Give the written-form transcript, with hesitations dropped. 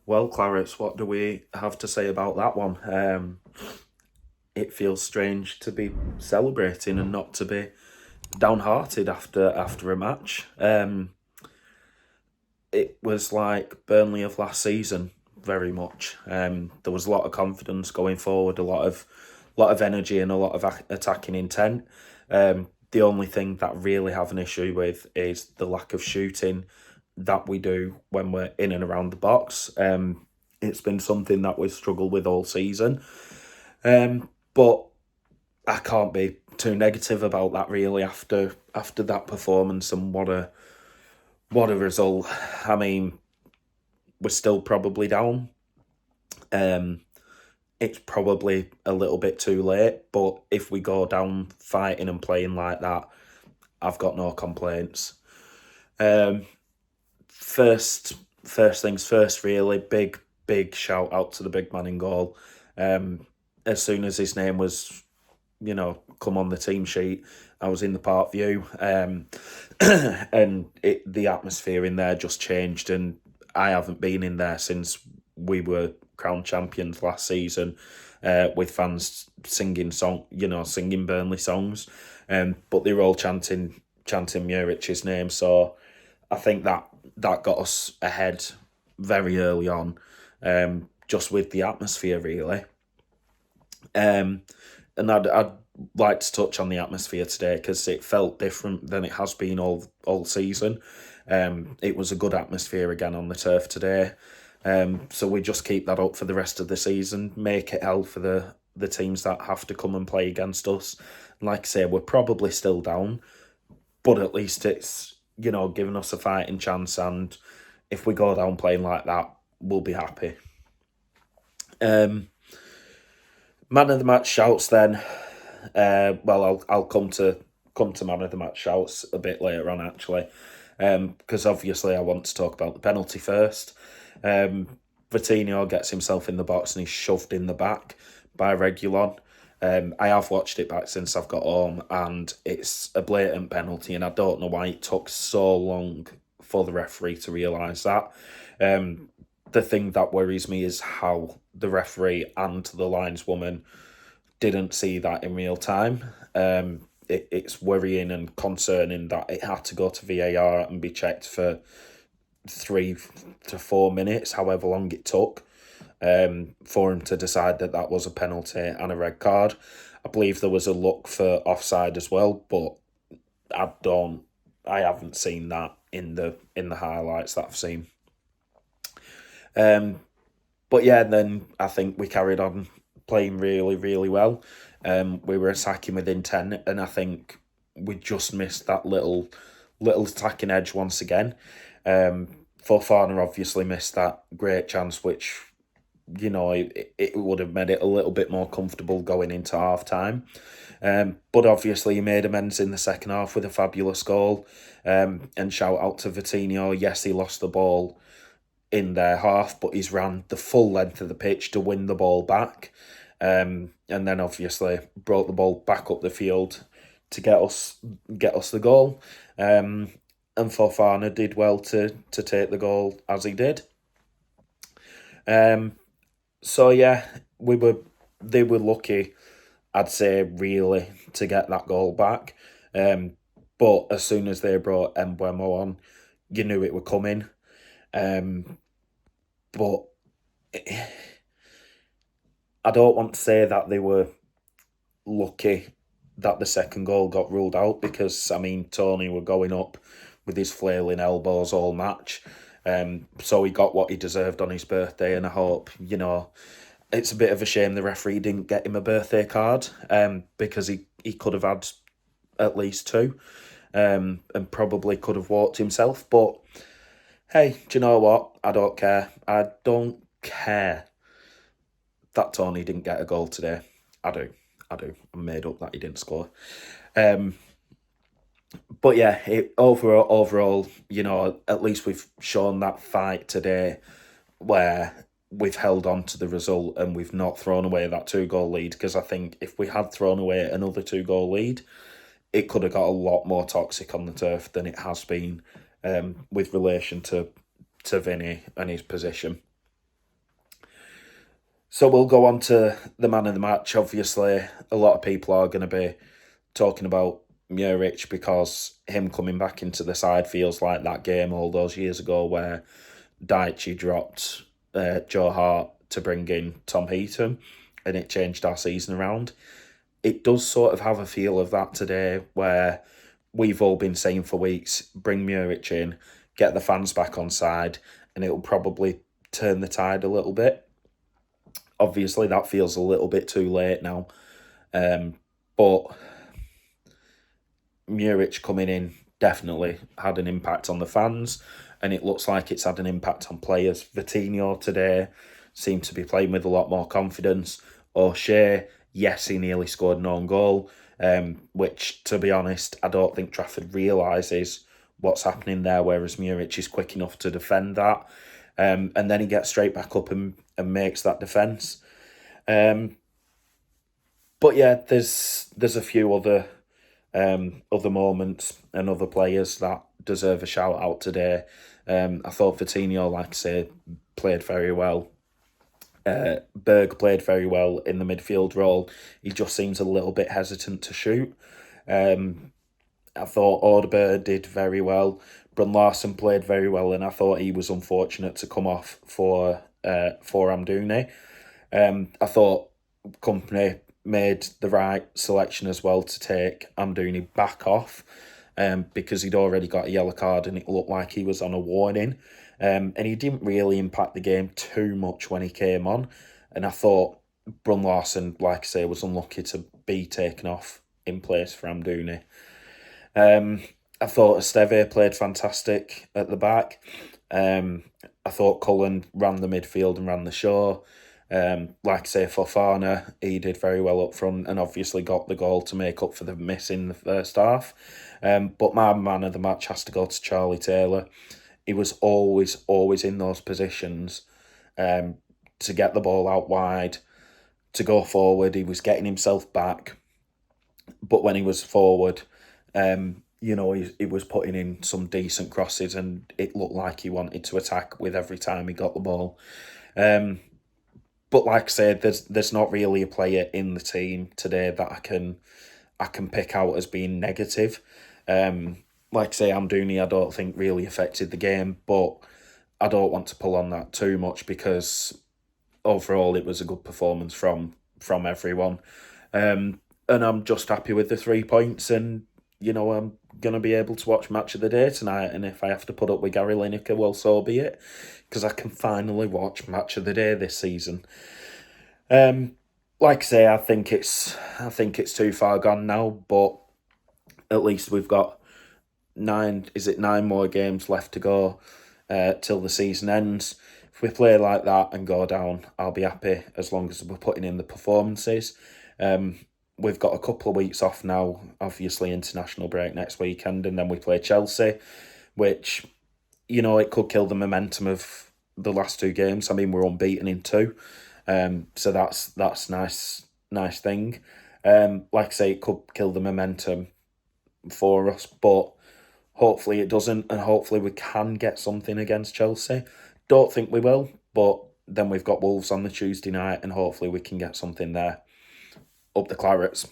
Well, Clarence, what do we have to say about that one? It feels strange to be celebrating and not to be downhearted after a match. It was like Burnley of last season, very much. There was a lot of confidence going forward, a lot of energy, and a lot of attacking intent. The only thing that I really have an issue with is the lack of shooting that we do when we're in and around the box. It's been something that we've struggled with all season. But I can't be too negative about that really after that performance, and what a result. I mean, we're still probably down. Um, it's probably a little bit too late, but if we go down fighting and playing like that, I've got no complaints. Um, first, first things first, really big shout out to the big man in goal. As soon as his name was, come on the team sheet, I was in the park view, and the atmosphere in there just changed, and I haven't been in there since we were crowned champions last season, with fans singing Burnley songs, but they were all chanting Murich's name. So I think that got us ahead very early on, just with the atmosphere really. Um, and I'd like to touch on the atmosphere today because it felt different than it has been all season. It was a good atmosphere again on the turf today. So we just keep that up for the rest of the season, make it hell for the teams that have to come and play against us. Like I say, we're probably still down, but at least it's giving us a fighting chance. And if we go down playing like that, we'll be happy. Um, Man of the match shouts then. Well, I'll come to man of the match shouts a bit later on actually, because obviously I want to talk about the penalty first. Vitinho gets himself in the box and he's shoved in the back by Regulon. I have watched it back since I've got home, and it's a blatant penalty, and I don't know why it took so long for the referee to realise that. Um, the thing that worries me is how the referee and the lineswoman didn't see that in real time. It's worrying and concerning that it had to go to VAR and be checked for 3 to 4 minutes, however long it took, for him to decide that that was a penalty and a red card. I believe there was a look for offside as well, but I haven't seen that in the highlights that I've seen. Um, but yeah, then I think we carried on playing really, really well. We were attacking with intent, and I think we just missed that little attacking edge once again. Fofana obviously missed that great chance, which it would have made it a little bit more comfortable going into half time. But obviously, he made amends in the second half with a fabulous goal. And shout out to Vitinho. Yes, he lost the ball in their half, but he's ran the full length of the pitch to win the ball back. And then obviously brought the ball back up the field to get us the goal. And Fofana did well to take the goal as he did. Um, so yeah, we were they were lucky, I'd say, really, to get that goal back. Um, but as soon as they brought Embuemo on, you knew it were coming. Um, but I don't want to say that they were lucky that the second goal got ruled out, because I mean Tony were going up with his flailing elbows all match. So he got what he deserved on his birthday, and I hope it's a bit of a shame the referee didn't get him a birthday card, because he could have had at least two, and probably could have walked himself. But hey, do you know what? I don't care. I don't care that Tony didn't get a goal today. I do. I do. I'm made up that he didn't score. Um, but yeah, overall, at least we've shown that fight today, where we've held on to the result and we've not thrown away that 2 goal lead. Because I think if we had thrown away another 2 goal lead, it could have got a lot more toxic on the turf than it has been, with relation to Vinny and his position. So we'll go on to the man of the match. Obviously, a lot of people are going to be talking about Muric because him coming back into the side feels like that game all those years ago where Daichi dropped Joe Hart to bring in Tom Heaton and it changed our season around. It does sort of have a feel of that today where we've all been saying for weeks, bring Muric in, get the fans back on side, and it'll probably turn the tide a little bit. Obviously, that feels a little bit too late now. But Muric coming in definitely had an impact on the fans, and it looks like it's had an impact on players. Vitinho today seemed to be playing with a lot more confidence. O'Shea, yes, he nearly scored an own goal, which, to be honest, I don't think Trafford realises what's happening there, whereas Muric is quick enough to defend that. And then he gets straight back up and makes that defence. But yeah, there's a few other moments and other players that deserve a shout out today. I thought Vitinho, like I say, played very well. Berg played very well in the midfield role. He just seems a little bit hesitant to shoot. I thought Odegaard did very well. Brun Larson played very well, and I thought he was unfortunate to come off for Amdouni. I thought Company made the right selection as well to take Amdouni back off, because he'd already got a yellow card and it looked like he was on a warning. And he didn't really impact the game too much when he came on. And I thought Brun Larson, like I say, was unlucky to be taken off in place for Amdouni. I thought Esteve played fantastic at the back. I thought Cullen ran the midfield and ran the show. Like I say, Fofana, he did very well up front and obviously got the goal to make up for the miss in the first half. But my man of the match has to go to Charlie Taylor. He was always in those positions to get the ball out wide, to go forward. He was getting himself back. But when he was forward, he was putting in some decent crosses and it looked like he wanted to attack with every time he got the ball. But like I said, there's not really a player in the team today that I can pick out as being negative. Like I say, Amdouni I don't think really affected the game, but I don't want to pull on that too much because overall it was a good performance from everyone. And I'm just happy with the 3 points and I'm going to be able to watch Match of the Day tonight, and if I have to put up with Gary Lineker, well, so be it, because I can finally watch Match of the Day this season. Like I say, I think it's too far gone now, but at least we've got 9 more games left to go till the season ends. If we play like that and go down, I'll be happy as long as we're putting in the performances. We've got a couple of weeks off now, obviously international break next weekend, and then we play Chelsea, which, it could kill the momentum of the last 2 games. I mean, we're unbeaten in 2, so that's nice thing. Like I say, it could kill the momentum for us, but hopefully it doesn't, and hopefully we can get something against Chelsea. Don't think we will, but then we've got Wolves on the Tuesday night, and hopefully we can get something there. Up the Clarets.